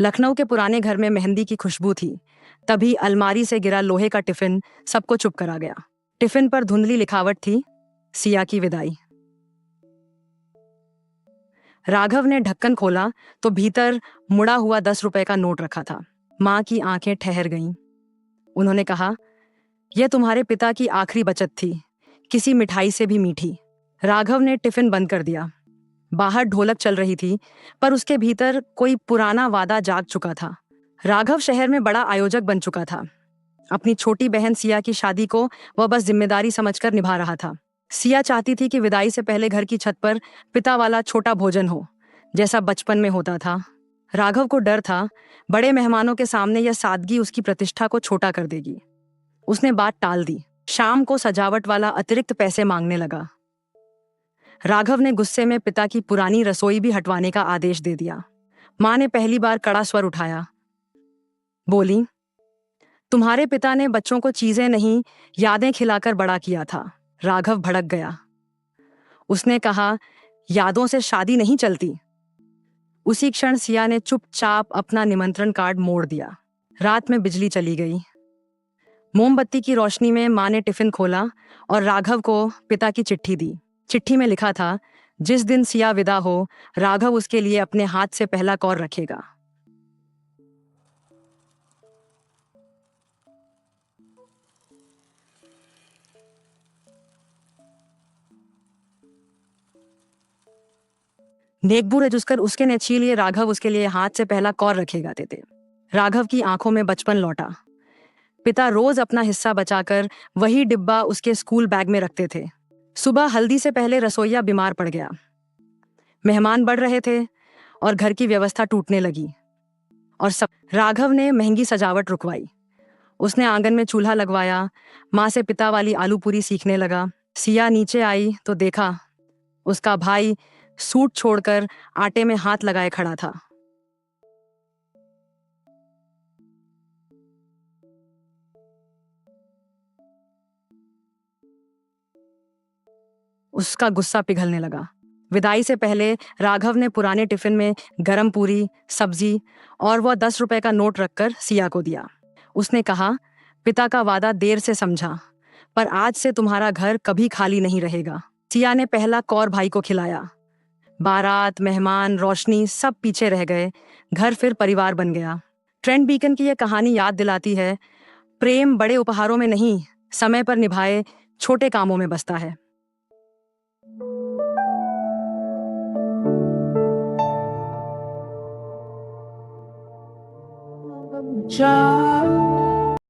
लखनऊ के पुराने घर में मेहंदी की खुशबू थी। तभी अलमारी से गिरा लोहे का टिफिन सबको चुप करा गया। टिफिन पर धुंधली लिखावट थी, सिया की विदाई। राघव ने ढक्कन खोला तो भीतर मुड़ा हुआ 10 रुपए का नोट रखा था। माँ की आंखें ठहर गईं। उन्होंने कहा, यह तुम्हारे पिता की आखिरी बचत थी, किसी मिठाई से भी मीठी। राघव ने टिफिन बंद कर दिया। बाहर ढोलक चल रही थी, पर उसके भीतर कोई पुराना वादा जाग चुका था। राघव शहर में बड़ा आयोजक बन चुका था। अपनी छोटी बहन सिया की शादी को वह बस जिम्मेदारी समझकर निभा रहा था। सिया चाहती थी कि विदाई से पहले घर की छत पर पिता वाला छोटा भोजन हो, जैसा बचपन में होता था। राघव को डर था, बड़े मेहमानों के सामने यह सादगी उसकी प्रतिष्ठा को छोटा कर देगी। उसने बात टाल दी। शाम को सजावट वाला अतिरिक्त पैसे मांगने लगा। राघव ने गुस्से में पिता की पुरानी रसोई भी हटवाने का आदेश दे दिया। माँ ने पहली बार कड़ा स्वर उठाया। बोली, तुम्हारे पिता ने बच्चों को चीजें नहीं, यादें खिलाकर बड़ा किया था। राघव भड़क गया। उसने कहा, यादों से शादी नहीं चलती। उसी क्षण सिया ने चुपचाप अपना निमंत्रण कार्ड मोड़ दिया। रात में बिजली चली गई। मोमबत्ती की रोशनी में माँ ने टिफिन खोला और राघव को पिता की चिट्ठी दी। चिट्ठी में लिखा था, जिस दिन सिया विदा हो, राघव उसके लिए अपने हाथ से पहला कौर रखेगा। नेकबू रजुस्कर उसके ने छीलिए, राघव उसके लिए हाथ से पहला कौर रखेगा देते। राघव की आंखों में बचपन लौटा। पिता रोज अपना हिस्सा बचाकर वही डिब्बा उसके स्कूल बैग में रखते थे। सुबह हल्दी से पहले रसोइया बीमार पड़ गया। मेहमान बढ़ रहे थे और घर की व्यवस्था टूटने लगी। और सब राघव ने महंगी सजावट रुकवाई। उसने आंगन में चूल्हा लगवाया। माँ से पिता वाली आलू पूरी सीखने लगा। सिया नीचे आई तो देखा, उसका भाई सूट छोड़कर आटे में हाथ लगाए खड़ा था। उसका गुस्सा पिघलने लगा। विदाई से पहले राघव ने पुराने टिफिन में गरम पूरी, सब्जी और वह 10 रुपए का नोट रखकर सिया को दिया। उसने कहा, पिता का वादा देर से समझा, पर आज से तुम्हारा घर कभी खाली नहीं रहेगा। सिया ने पहला कौर भाई को खिलाया। बारात, मेहमान, रोशनी सब पीछे रह गए। घर फिर परिवार बन गया। ट्रेंट बीकन की यह कहानी याद दिलाती है, प्रेम बड़े उपहारों में नहीं, समय पर निभाए छोटे कामों में बसता है। Child.